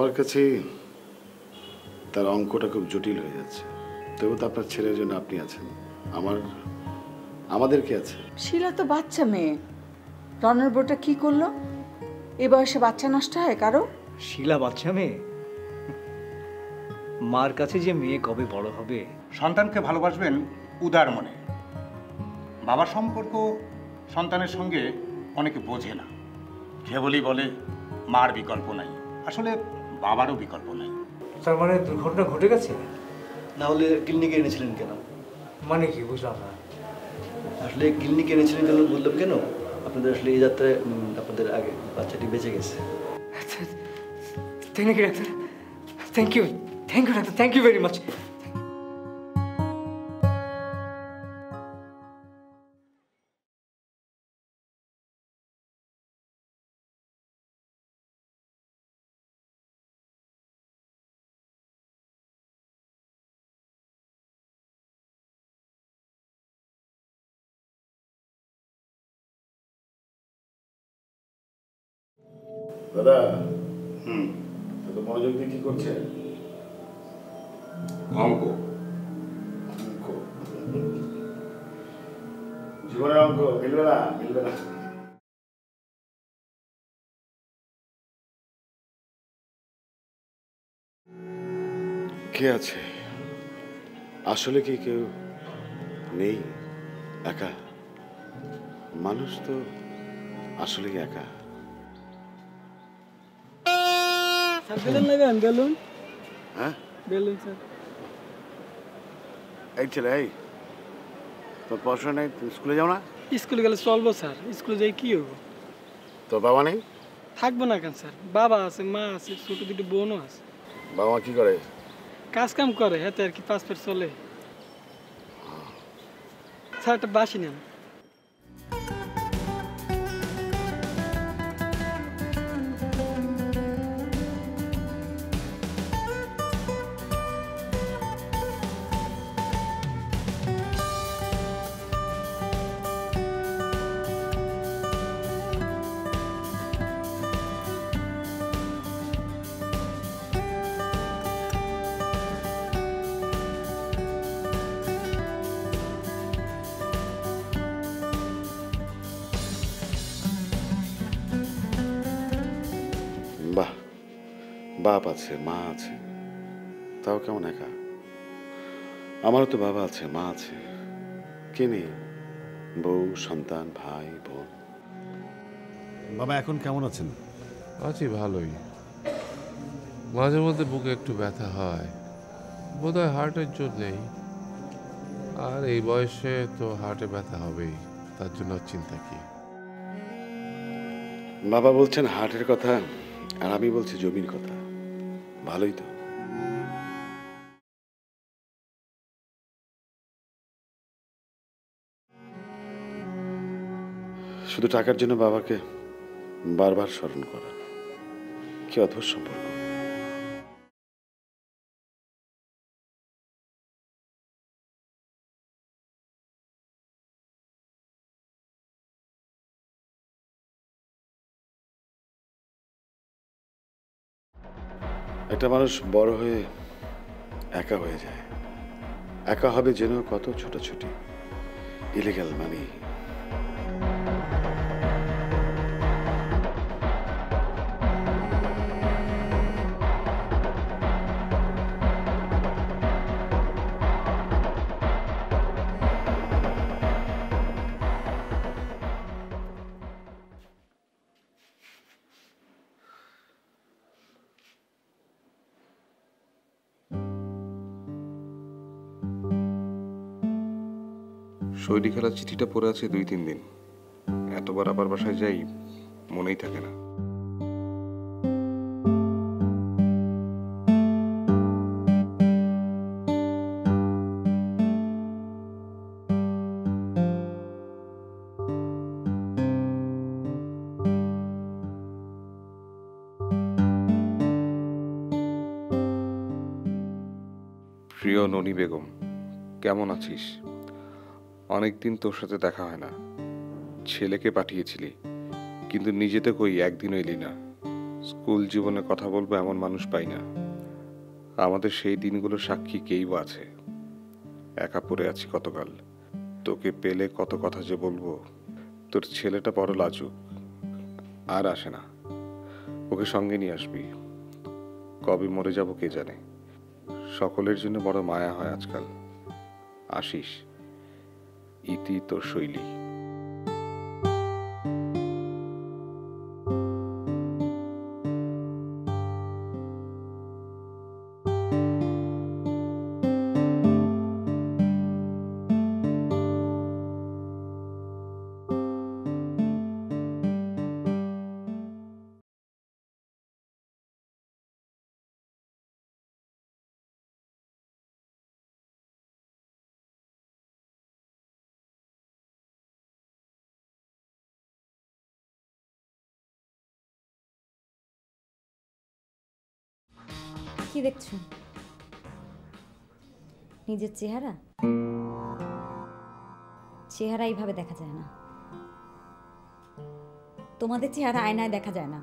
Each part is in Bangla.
আমার কাছে তার অঙ্কটা খুব জটিল হয়ে যাচ্ছে। তবু তো আপনার ছেলের জন্য আপনি আছেন, আমাদের কি আছে? শিলা তো বাচ্চা মেয়ে, রনের বউটা কি করলো? এ বয়সে বাচ্চা নষ্ট হয় কারো? শিলা বাচ্চা মেয়ে? মার কাছে যে মেয়ে কবে বড় হবে। সন্তানকে ভালোবাসবেন উদার মনে। বাবার সম্পর্ক সন্তানের সঙ্গে অনেকে বোঝে না, কেবলই বলে মার বিকল্প নাই। আসলে বাবারও বিকল্প নাই। তার মানে দুর্ঘটনা ঘটে গেছে? না হলে ক্লিনিকে এনেছিলেন কেন? মানে কি বুঝলাম না। আসলে ক্লিনিকে এনেছিলেন কেন বললাম কেন, আপনাদের আসলে এই যাত্রায় আপনাদের আগে বাচ্চাটি বেঁচে গেছে। Thank you doctor, thank you doctor, thank you very much. দাদা, তো মনোযোগ দিয়ে কি করছে? অঙ্ক। জীবনের অঙ্ক মিলবে না, মিলবে না। কে আছে? আসলে কি কেউ নেই? একা মানুষ তো আসলে একা। বেলুন নেবেন? বেলুন? হ্যাঁ, বেলুন স্যার। এই ছেলে, এই তোর পড়াশোনা নেই, তুমি স্কুলে যাও না? স্কুলে গেলে চলবো স্যার, স্কুলে যাই কি হবো? তোর বাবা নেই? থাকবো না কেন স্যার, বাবা আছে, মা আছে, ছোট দুটো বোনও আছে। বাবা মা কি করে? কাজ কাম করে, হাতে আর কি 5 পেট চলে। স্যার একটা বাসি নেন। বাহ, বাপ আছে, মা আছে, তাও কেমন একা। আমারও তো বাবা আছে, মা আছে, কে নেই? বউ, সন্তান, ভাই, বোন। বাবা এখন কেমন আছেন? আছি ভালোই। মাঝে মধ্যে বুকে একটু ব্যথা হয়, বোধহয় হার্টের জন্যেই। আর এই বয়সে তো হার্টে ব্যথা হবেই, তার জন্য চিন্তা কি। বাবা বলছেন হাটের কথা, আর আমি বলছি জমির কথা। ভালোই তো। শুধু টাকার জন্য বাবাকে বারবার স্মরণ করা, কি অদ্ভুত সম্পর্ক। একটা মানুষ বড় হয়ে একা হয়ে যায়, একা হবে যেন কত ছোটাছুটি, ইলিগাল মানি। শৈলী খেলার চিঠিটা পড়ে আছে 2-3 দিন। এতবার আবার বাসায় যাই, মনেই থাকে না। প্রিয় ননি বেগম, কেমন আছিস? অনেকদিন তোর সাথে দেখা হয় না। ছেলেকে পাঠিয়েছিলি, কিন্তু নিজে তো কই একদিনও এলি না। স্কুল জীবনে কথা বলবো এমন মানুষ পাই না। আমাদের সেই দিনগুলো সাক্ষী কেই বা আছে। একা পড়ে আছি কতকাল, তোকে পেলে কত কথা যে বলবো। তোর ছেলেটা বড় লাজুক, আর আসে না। ওকে সঙ্গে নিয়ে আসবি। কবে মরে যাব কে জানে। সকলের জন্য বড় মায়া হয় আজকাল। আসিস। ইতি তোর শৈলী। কি দেখছো? নিজের চেহারা? চেহারা এইভাবে দেখা যায় না। তোমাদের চেহারা আয়নায় দেখা যায় না।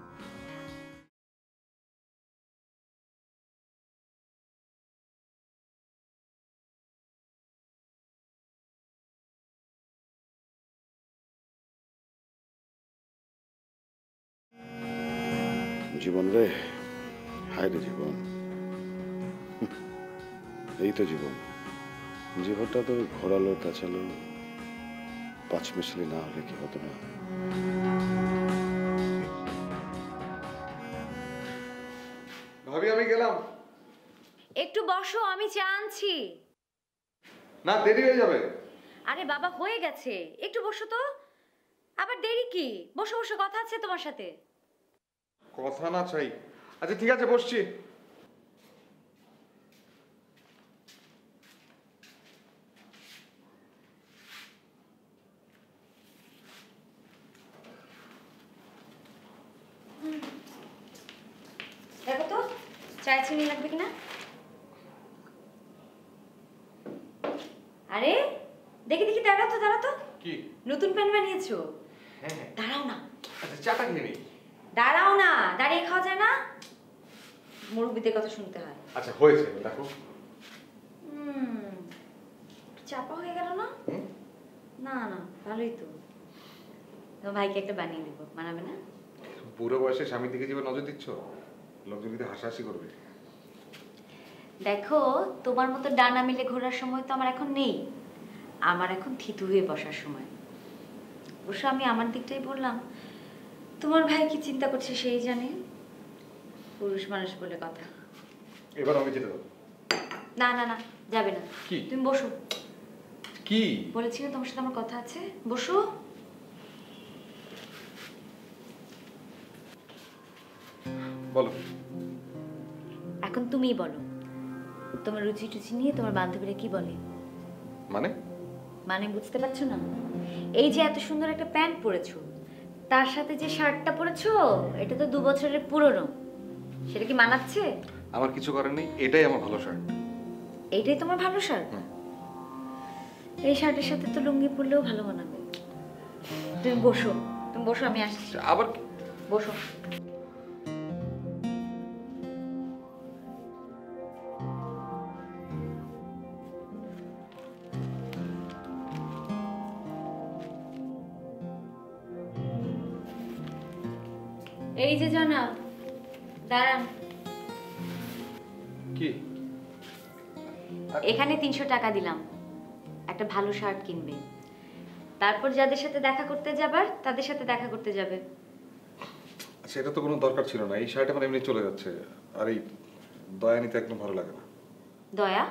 জীবন রে, হায় রে জীবন। এই তো জীবন। জীবনটা তো ঘোরালো পেঁচালো, পাঁচ মিশলি না হলে কি হতো না। ভাবি আমি গেলাম। একটু বসো, আমি চা আনছি। না, দেরি হয়ে যাবে। আরে বাবা, হয়ে গেছে, একটু বসো তো। আবার দেরি কি? বসো বসো, কথা আছে তোমার সাথে। কথা না চাই। আচ্ছা ঠিক আছে, বসছি। দেখো তো চায় চিনি লাগবে কিনা। আরে দেখি দেখি, দাঁড়াও তো দাঁড়াও তো। কি নতুন প্যান বানিয়েছো? হ্যাঁ হ্যাঁ, দাঁড়াও না, আচ্ছা চাটা খেয়ে নিই। দাঁড়াও না, দাঁড়িয়ে খাওয়া যায় না, মুরব্বিদের কথা শুনতে হয়। আচ্ছা হয়েছে, দেখো। চাপা হয়ে গেল না? না না, ভালোই তো। তোমার ভাইকে একটা বানিয়ে দেবো, মানাবে না? বুড়ো বয়সে স্বামীর দিকে যেভাবে নজর দিচ্ছ, লোকজন কিন্তু হাসাহাসি করবে। দেখো, তোমার মতো ডানা মিলে ঘোরার সময় তো আমার এখন নেই। আমার এখন থিতু হয়ে বসার সময়। অবশ্য আমি আমার দিকটাই বললাম, তোমার ভাই কি চিন্তা করছে সেই জানে। পুরুষ মানুষ বলে কথা। এবার আমি যেতে দেবো। না না না, যাবে না। কি? তুমি বসো। কি বলেছি না তোমার সাথে আমার কথা আছে, বসো। বলো। এখন তুমিই বলো, তোমার রুচি টুচি নিয়ে তোমার বান্ধবীরা কি বলে? মানে মানে বুঝতে পারছো না? এই যে এত সুন্দর একটা প্যান্ট পরেছো, তার সাথে যে শার্টটা পরেছো, এটা তো 2 বছরের পুরনো। সেটা কি মানাচ্ছে? আমার কিছু করার নেই, এটাই আমার ভালো শার্ট। এইটাই তোমার ভালো শার্ট? এই শার্টের সাথে তো লুঙ্গি পরলেও ভালো মানাবে। তুমি বসো, তুমি বসো, আমি আসছি। আবার বসো। এই যে জনাব, দাঁড়ান। কি? এখানে 300 টাকা দিলাম, একটা ভালো শার্ট কিনবে। তারপর যাদের সাথে দেখা করতে যাবার তাদের সাথে দেখা করতে যাবে। আচ্ছা, এটা তো কোনো দরকার ছিল না। এই শার্ট আমার এমনি চলে যাচ্ছে। আর এই দয়া নিতে একদম ভালো লাগে না। দয়া?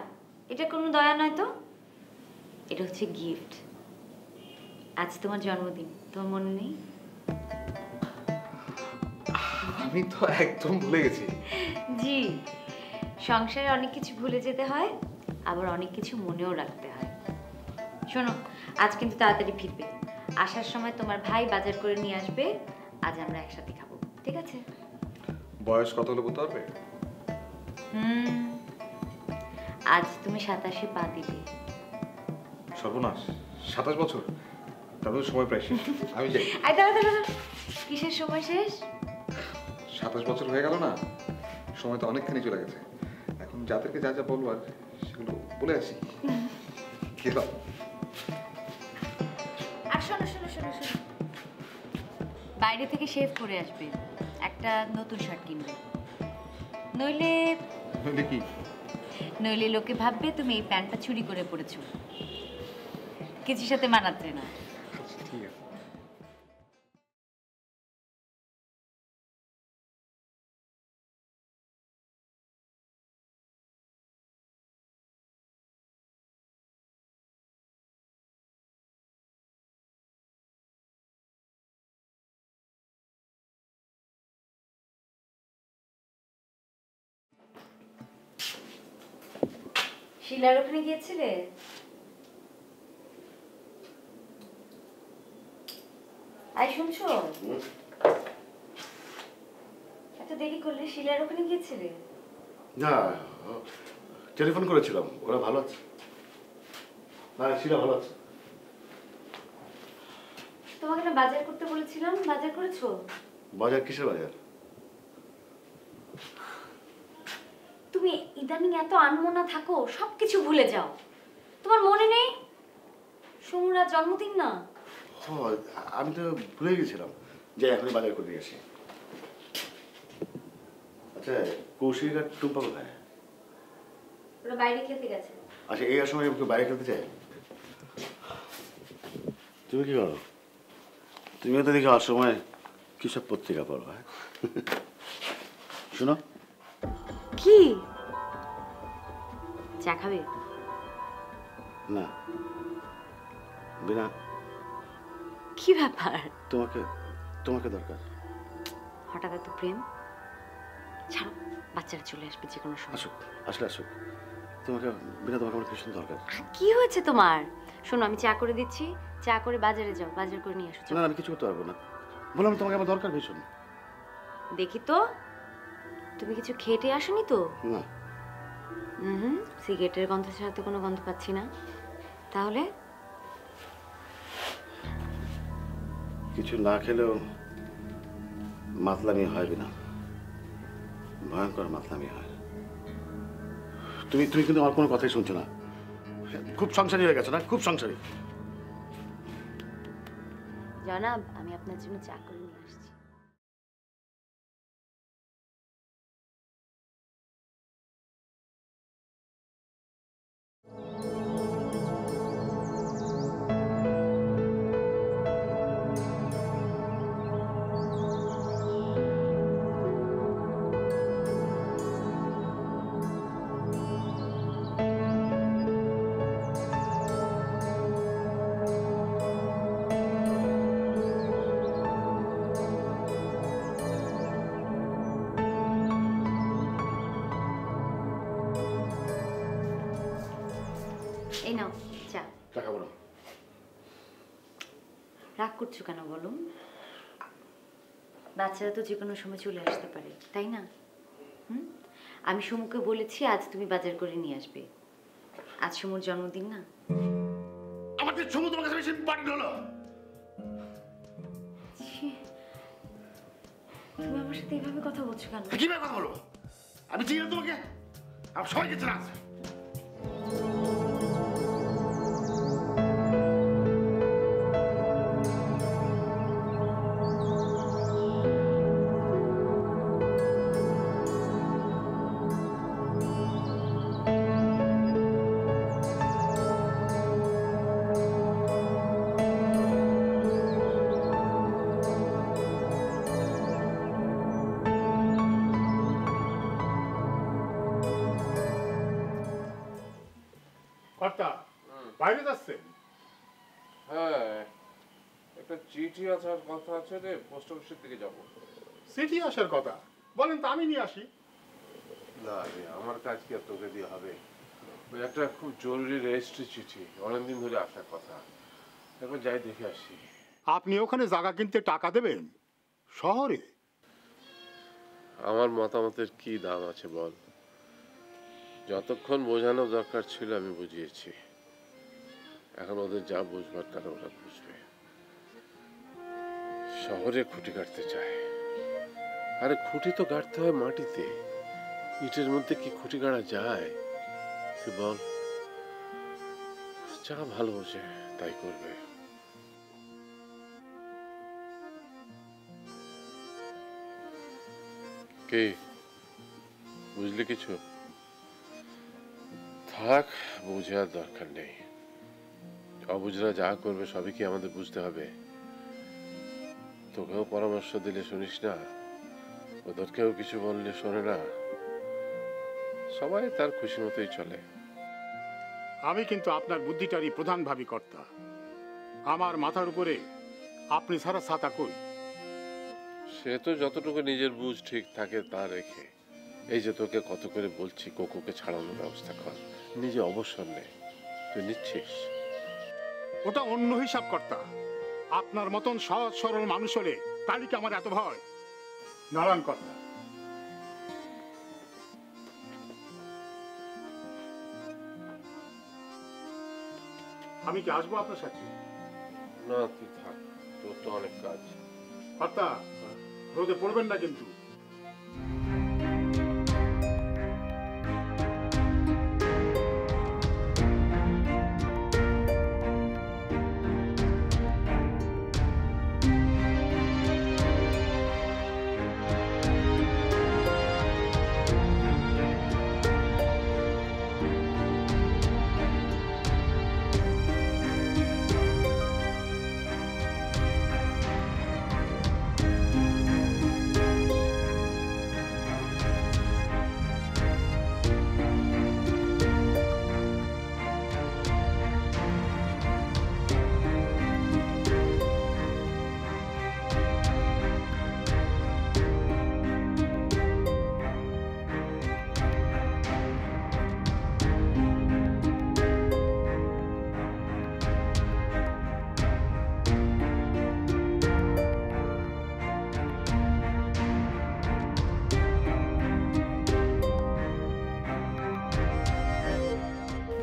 এটা কোনো দয়া নয় তো, এটা হচ্ছে গিফট। আজ তোমার জন্মদিন, তোমার মনে নেই? আমি তো একদম ভুলে গেছি। জি, সংসারে অনেক কিছু ভুলে যেতে হয়, আবার অনেক কিছু মনেও রাখতে হয়। শোনো, আজ কিন্তু তাড়াতাড়ি ফিরবে। আসার সময় তোমার ভাই বাজার করে নিয়ে আসবে। আজ আমরা একসাথে খাবো, ঠিক আছে? বয়স কত হলে বলতে পারবে? আজ তুমি 27 পা দিবে। সর্বনাশ, 27 বছর? তাহলে সময় প্রায় শেষ। আমি যাই। আই দাঁড়া দাঁড়া, কিসের সময় শেষ? 27 বছর হয়ে গেল না, সময় তো অনেকখানি চলে গেছে। এখন যাদেরকে যা যা বলবো আর সেগুলো বলে আসি। কি হলো? আর শোনো শোনো শোনো শোনো, বাইরে থেকে শেভ করে আসবে, একটা নতুন শার্ট কিনবে, নইলে কি? নইলে লোকে ভাববে তুমি এই প্যান্টটা চুরি করে পরেছো, কিছুর সাথে মানাচ্ছে না। ঠিক আছে। শিলার ওখানে গিয়েছিলে? আই শুনছো? এত দেরি করলে, শিলার ওখানে গিয়েছিলে? না, টেলিফোন করেছিলাম, ওরা ভালো আছে। না, শিলা ভালো আছে। তোমাকে না বাজার করতে বলেছিলাম, বাজার করেছো? বাজার কিসের বাজার? তুমি ইদানিং এত আনমনা থাকো, সবকিছু ভুলে যাও। তোমার মনে নেই সমুরার জন্মদিন না? আমি তো ভুলে গেছিলাম যে এখনই বাজার করে দিয়ে আসি। আচ্ছা, কৌশিক আর টুম্পা কোথায়? ওরা বাইরে খেতে গেছে। আচ্ছা, এই সময় কেউ বাইরে খেলতে চায়? তুমি কি করো? তুমিও তো দেখি অসময় কি সব পত্রিকা পড়ো। হ্যাঁ, শোনো। কি চা খাবে? না, বিনা। কি ব্যাপার? তোমাকে তোমাকে দরকার। হঠাৎ এত প্রেম? ছাড়ো, বাচ্চারা চলে আসবে যে কোনো সময়। আসুক, আসলে আসুক। তোমাকে বিনা, তোমাকে আমার ভীষণ দরকার। কি হয়েছে তোমার? শোনো, আমি চা করে দিচ্ছি, চা করে বাজারে যাও, বাজার করে নিয়ে আসো। না, আমি কিছু করতে পারবো না। বললাম তোমাকে আমার দরকার ভীষণ। দেখি তো, তুমি কিছু খেটে আসনি তো? না। সিগারেটের গন্ধ ছাড়া তো কোনো গন্ধ পাচ্ছি না। তাহলে কিছু না খেলেও মাতলামি হয় না, ভয়ঙ্কর মাতলামি হয়। তুমি তুমি কিন্তু আমার কোনো কথাই শুনছো না। খুব সংসারী হয়ে গেছো না? খুব সংসারী। জনাব, আমি আপনার জন্য চা করে নিয়ে আসছি। এই নাও চা। টাকা বলো। রাগ করছো কেন বলো? বাচ্চারা তো যে কোনো সময় চলে আসতে পারে, তাই না? আমি সমুকে বলেছি আজ তুমি বাজার করে নিয়ে আসবে। আজ সমুর জন্মদিন না? আমাদের সমু তোমার কাছে বেশি ইম্পর্টেন্ট হলো। তুমি আমার সাথে এইভাবে কথা বলছো কেন? কিভাবে কথা বলবো? আমি চিনি না তোমাকে, আমি সবাইকে চেনা আছে। বাইরে যাচ্ছে? হ্যাঁ, একটা চিঠি আসার কথা আছে রে, পোস্ট অফিসের দিকে যাবো। চিঠি আসার কথা? বলেন তো আমি নিয়ে আসি। না রে, আমার কাজ কি আর তোকে দিয়ে হবে? ওই একটা খুব জরুরি রেজিস্ট্রি চিঠি, অনেকদিন ধরে আসার কথা। একবার যাই দেখে আসি। আপনি ওখানে জায়গা কিনতে টাকা দেবেন শহরে? আমার মতামতের কি দাম আছে বল? যতক্ষণ বোঝানো দরকার ছিল আমি বুঝিয়েছি। এখন ওদের যা বুঝবার তারা ওরা বুঝবে। শহরে খুঁটি কাটতে চায়, আরে খুঁটি তো গাড়তে হয় মাটিতে, ইটের মধ্যে কি খুঁটি গাড়া যায়? তুই বল, যা ভালো বোঝে তাই করবে। কে বুঝলি কিছু? থাক, বুঝে আর দরকার নেই। অবুঝরা যা করবে সবই কি আমাদের বুঝতে হবে? তোকেও পরামর্শ দিলে শুনিস না, ওদেরকেও কিছু বললে শোনে না। সবাই তার খুশি মতোই চলে। আমি কিন্তু আপনার বুদ্ধিটারই প্রধান ভাবী কর্তা। আমার মাথার উপরে আপনি ছাড়া ছাতা কই? সে তো যতটুকু নিজের বুঝ ঠিক থাকে তা রেখে। এই যে তোকে কত করে বলছি কোকোকে ছাড়ানোর ব্যবস্থা কর, নিজে অবসর নে। তুই নিচ্ছিস? ওটা অন্য হিসাব কর্তা। আপনার মতন সহজ সরল মানুষ হলে তারই কি আমার এত ভয়? নারায়ণ কর্তা, আমি কি আসবো আপনার সাথে? না, তুই থাক, তোর তো অনেক কাজ। কর্তা, রোদে পড়বেন না কিন্তু।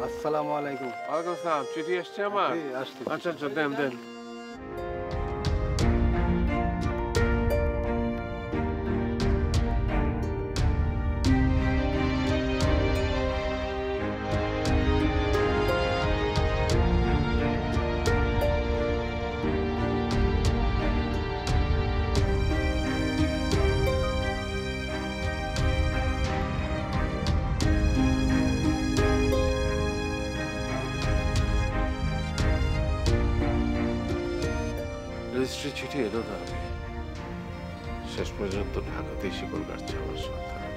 আসসালামু আলাইকুম। ওয়ালাইকুম আসসালাম। চিঠি এসছে আমার? আসতে আচ্ছা আচ্ছা, দেন দেন। রেজিস্ট্রি চিঠি এলো তাহলে। শেষ পর্যন্ত ঢাকাতেই শিকল কাটছে আমার সন্তান।